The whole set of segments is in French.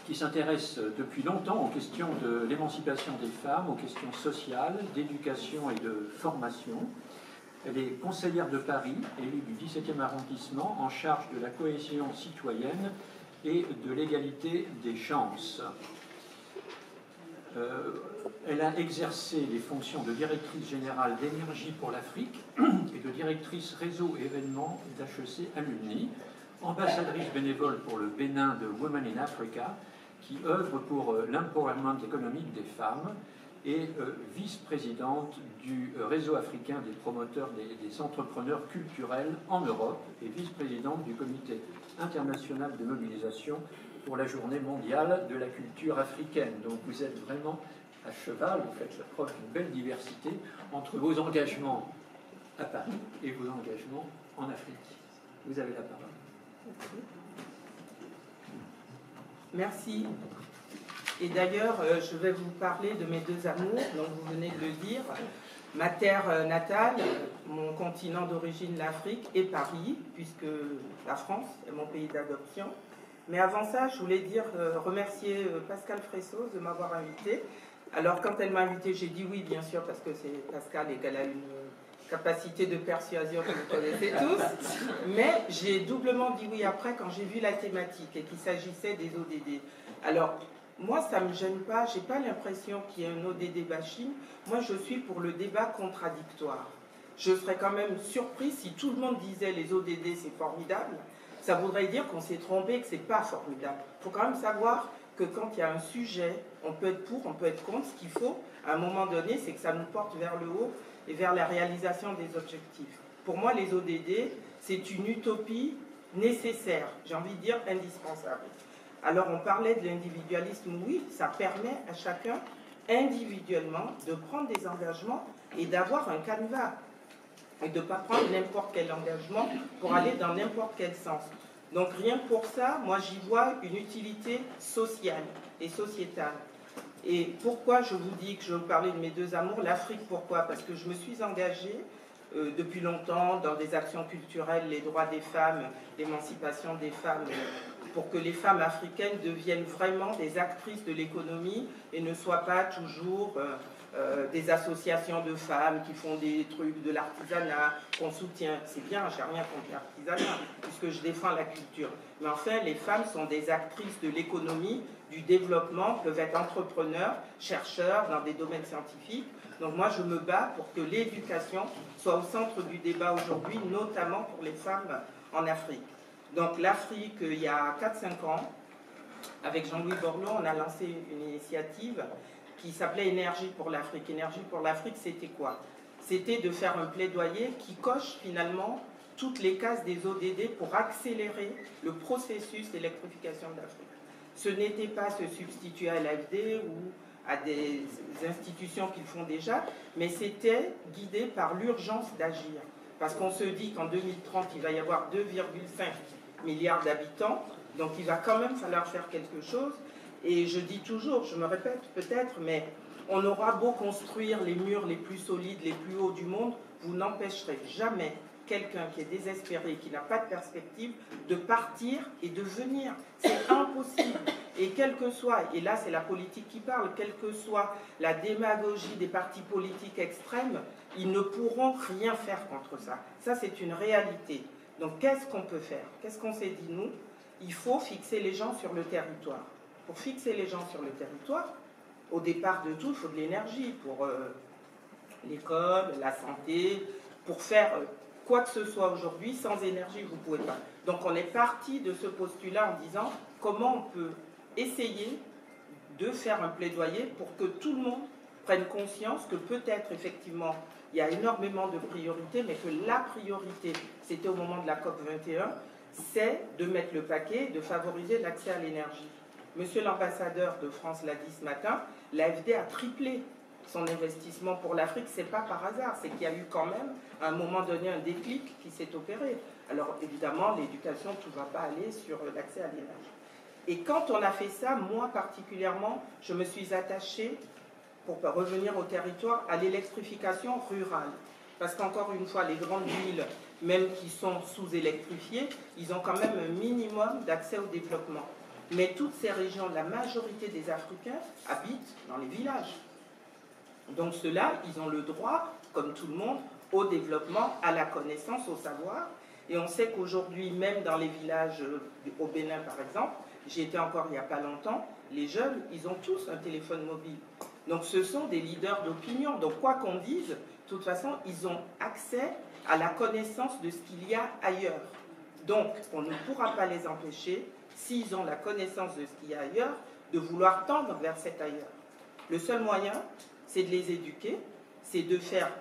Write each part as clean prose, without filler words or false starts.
qui s'intéresse depuis longtemps aux questions de l'émancipation des femmes, aux questions sociales, d'éducation et de formation. Elle est conseillère de Paris, élue du 17e arrondissement, en charge de la cohésion citoyenne et de l'égalité des chances. Elle a exercé les fonctions de directrice générale d'Énergie pour l'Afrique et de directrice réseau événements d'HEC Alumni, ambassadrice bénévole pour le Bénin de Women in Africa, qui œuvre pour l'empowerment économique des femmes, et vice-présidente du réseau africain des promoteurs des entrepreneurs culturels en Europe et vice-présidente du comité international de mobilisation pour la journée mondiale de la culture africaine. Donc vous êtes vraiment à cheval, vous faites la preuve d'une belle diversité entre vos engagements à Paris et vos engagements en Afrique. Vous avez la parole. Merci. Et d'ailleurs, je vais vous parler de mes deux amours, donc vous venez de le dire. Ma terre natale, mon continent d'origine, l'Afrique, et Paris, puisque la France est mon pays d'adoption. Mais avant ça, je voulais remercier Pascal Fressos de m'avoir invité. Alors, quand elle m'a invité, j'ai dit oui, bien sûr, parce que c'est Pascal et qu'elle a une capacité de persuasion que vous connaissez tous. Mais j'ai doublement dit oui après quand j'ai vu la thématique et qu'il s'agissait des ODD. Alors, moi, ça ne me gêne pas, je n'ai pas l'impression qu'il y ait un ODD bashing. Moi, je suis pour le débat contradictoire. Je serais quand même surprise si tout le monde disait les ODD, c'est formidable. Ça voudrait dire qu'on s'est trompé, que ce n'est pas formidable. Il faut quand même savoir que quand il y a un sujet, on peut être pour, on peut être contre. Ce qu'il faut, à un moment donné, c'est que ça nous porte vers le haut et vers la réalisation des objectifs. Pour moi, les ODD, c'est une utopie nécessaire, j'ai envie de dire indispensable. Alors, on parlait de l'individualisme, oui, ça permet à chacun, individuellement, de prendre des engagements et d'avoir un canevas. Et de ne pas prendre n'importe quel engagement pour aller dans n'importe quel sens. Donc, rien que pour ça, moi, j'y vois une utilité sociale et sociétale. Et pourquoi je vous dis que je vais vous parler de mes deux amours? L'Afrique, pourquoi? Parce que je me suis engagée depuis longtemps dans des actions culturelles, les droits des femmes, l'émancipation des femmes, pour que les femmes africaines deviennent vraiment des actrices de l'économie et ne soient pas toujours des associations de femmes qui font des trucs, de l'artisanat, qu'on soutient. C'est bien, j'ai rien contre l'artisanat, puisque je défends la culture. Mais enfin, les femmes sont des actrices de l'économie, du développement, peuvent être entrepreneurs, chercheurs dans des domaines scientifiques. Donc moi, je me bats pour que l'éducation soit au centre du débat aujourd'hui, notamment pour les femmes en Afrique. Donc l'Afrique, il y a 4-5 ans, avec Jean-Louis Borloo, on a lancé une initiative qui s'appelait Énergie pour l'Afrique. Énergie pour l'Afrique, c'était quoi? C'était de faire un plaidoyer qui coche finalement toutes les cases des ODD pour accélérer le processus d'électrification de l'Afrique. Ce n'était pas se substituer à l'AFD ou à des institutions qui le font déjà, mais c'était guidé par l'urgence d'agir. Parce qu'on se dit qu'en 2030, il va y avoir 2,5 milliards d'habitants, donc il va quand même falloir faire quelque chose. Et je dis toujours, je me répète peut-être, mais on aura beau construire les murs les plus solides, les plus hauts du monde, vous n'empêcherez jamais quelqu'un qui est désespéré, qui n'a pas de perspective, de partir et de venir. C'est impossible. Et quel que soit, et là c'est la politique qui parle, quelle que soit la démagogie des partis politiques extrêmes, ils ne pourront rien faire contre ça. Ça, c'est une réalité. Donc qu'est-ce qu'on peut faire? Qu'est-ce qu'on s'est dit, nous? Il faut fixer les gens sur le territoire. Pour fixer les gens sur le territoire, au départ de tout, il faut de l'énergie pour l'école, la santé, pour faire quoi que ce soit aujourd'hui. Sans énergie, vous ne pouvez pas. Donc on est parti de ce postulat en disant comment on peut essayer de faire un plaidoyer pour que tout le monde prenne conscience que peut-être effectivement il y a énormément de priorités, mais que la priorité, c'était au moment de la COP 21, c'est de mettre le paquet, de favoriser l'accès à l'énergie. Monsieur l'ambassadeur de France l'a dit ce matin, l'AFD a triplé son investissement pour l'Afrique. Ce n'est pas par hasard, c'est qu'il y a eu quand même, à un moment donné, un déclic qui s'est opéré. Alors évidemment, l'éducation, tout ne va pas aller sur l'accès à l'énergie. Et quand on a fait ça, moi particulièrement, je me suis attachée, pour revenir au territoire, à l'électrification rurale. Parce qu'encore une fois, les grandes villes, même qui sont sous-électrifiées, ils ont quand même un minimum d'accès au développement. Mais toutes ces régions, la majorité des Africains habitent dans les villages. Donc ceux-là, ils ont le droit, comme tout le monde, au développement, à la connaissance, au savoir. Et on sait qu'aujourd'hui, même dans les villages, au Bénin par exemple, j'y étais encore il n'y a pas longtemps, les jeunes, ils ont tous un téléphone mobile. Donc ce sont des leaders d'opinion. Donc quoi qu'on dise, de toute façon, ils ont accès à la connaissance de ce qu'il y a ailleurs. Donc on ne pourra pas les empêcher, s'ils ont la connaissance de ce qu'il y a ailleurs, de vouloir tendre vers cet ailleurs. Le seul moyen, c'est de les éduquer, c'est de faire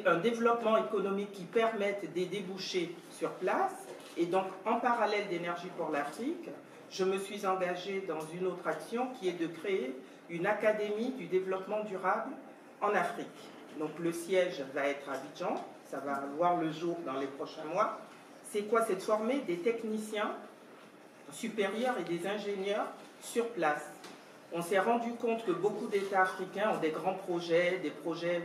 un développement économique qui permette des débouchés sur place. Et donc, en parallèle d'Énergie pour l'Afrique, je me suis engagée dans une autre action qui est de créer une académie du développement durable en Afrique. Donc, le siège va être à Abidjan, ça va voir le jour dans les prochains mois. C'est quoi? C'est de former des techniciens supérieurs et des ingénieurs sur place. On s'est rendu compte que beaucoup d'États africains ont des grands projets, des projets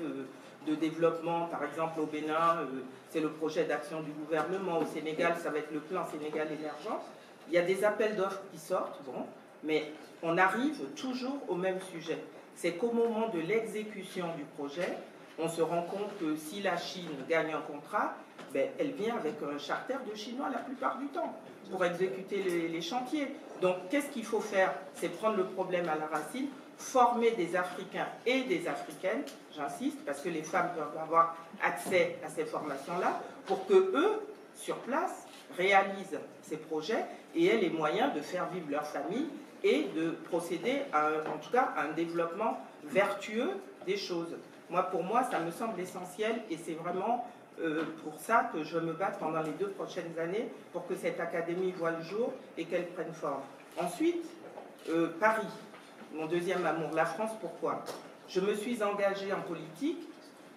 de développement. Par exemple, au Bénin, c'est le projet d'action du gouvernement. Au Sénégal, ça va être le plan Sénégal émergent. Il y a des appels d'offres qui sortent, bon, mais on arrive toujours au même sujet. C'est qu'au moment de l'exécution du projet, on se rend compte que si la Chine gagne un contrat, ben, elle vient avec un charter de Chinois la plupart du temps pour exécuter les chantiers. Donc, qu'est-ce qu'il faut faire? C'est prendre le problème à la racine, former des Africains et des Africaines, j'insiste, parce que les femmes peuvent avoir accès à ces formations-là, pour que eux, sur place, réalisent ces projets et aient les moyens de faire vivre leur famille et de procéder, en tout cas, à un développement vertueux des choses. Pour moi, ça me semble essentiel et c'est vraiment pour ça que je me bats pendant les 2 prochaines années pour que cette académie voie le jour et qu'elle prenne forme. Ensuite, Paris, mon deuxième amour. La France, pourquoi? Je me suis engagée en politique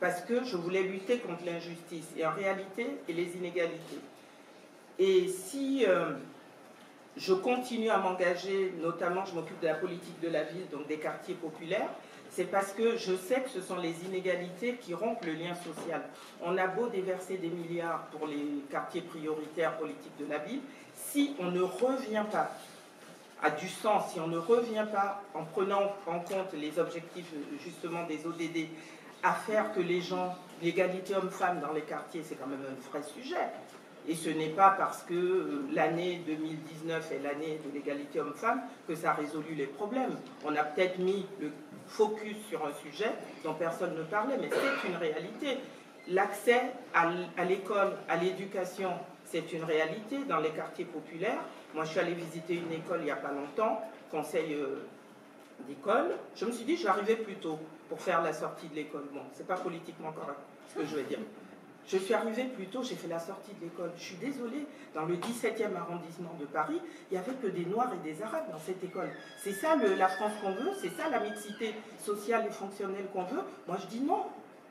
parce que je voulais lutter contre l'injustice et en réalité et les inégalités. Et si je continue à m'engager, notamment je m'occupe de la politique de la ville, donc des quartiers populaires, c'est parce que je sais que ce sont les inégalités qui rompent le lien social. On a beau déverser des milliards pour les quartiers prioritaires politiques de la ville, si on ne revient pas à du sens, si on ne revient pas en prenant en compte les objectifs justement des ODD, à faire que les gens, l'égalité homme-femme dans les quartiers, c'est quand même un vrai sujet. Et ce n'est pas parce que l'année 2019 est l'année de l'égalité homme-femme que ça a résolu les problèmes. On a peut-être mis le focus sur un sujet dont personne ne parlait, mais c'est une réalité. L'accès à l'école, à l'éducation, c'est une réalité dans les quartiers populaires. Moi, je suis allée visiter une école il n'y a pas longtemps, conseil d'école. Je me suis dit, je vais arriver plus tôt pour faire la sortie de l'école. Bon, c'est pas politiquement correct ce que je vais dire. Je suis arrivée plus tôt, j'ai fait la sortie de l'école. Je suis désolée, dans le 17e arrondissement de Paris, il n'y avait que des Noirs et des Arabes dans cette école. C'est ça la France qu'on veut? C'est ça la mixité sociale et fonctionnelle qu'on veut? Moi, je dis non.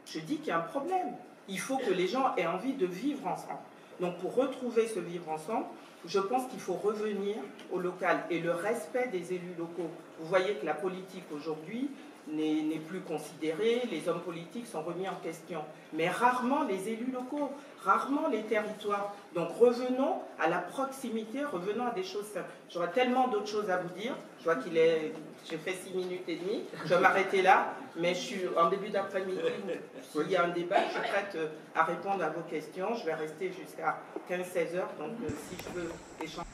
Je dis qu'il y a un problème. Il faut que les gens aient envie de vivre ensemble. Donc, pour retrouver ce vivre ensemble, je pense qu'il faut revenir au local et le respect des élus locaux. Vous voyez que la politique aujourd'hui n'est plus considérée, les hommes politiques sont remis en question, mais rarement les élus locaux, rarement les territoires. Donc revenons à la proximité, revenons à des choses simples. J'aurais tellement d'autres choses à vous dire, je vois qu'il est, j'ai fait 6 minutes et demie, je vais m'arrêter là, mais je suis en début d'après-midi, s'il y a un débat, je suis prête à répondre à vos questions, je vais rester jusqu'à 15-16 heures, donc si je veux échanger.